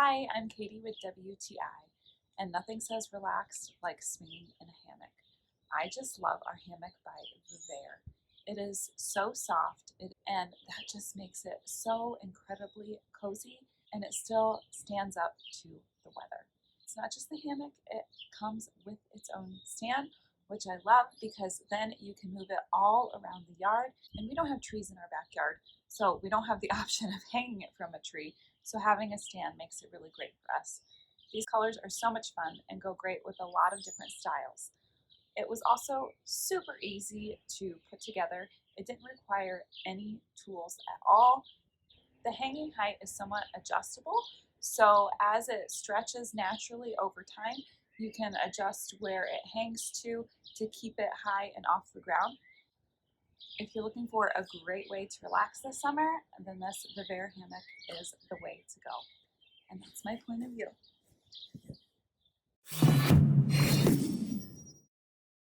Hi, I'm Katie with WTI, and nothing says relaxed like swinging in a hammock. I just love our hammock by Vivere. It is so soft, and that just makes it so incredibly cozy, and it still stands up to the weather. It's not just the hammock, it comes with its own stand, which I love because then you can move it all around the yard. And we don't have trees in our backyard, so we don't have the option of hanging it from a tree. So having a stand makes it really great for us. These colors are so much fun and go great with a lot of different styles. It was also super easy to put together. It didn't require any tools at all. The hanging height is somewhat adjustable, so as it stretches naturally over time, you can adjust where it hangs to keep it high and off the ground. If you're looking for a great way to relax this summer, then this Vivere hammock is the way to go. And that's my point of view.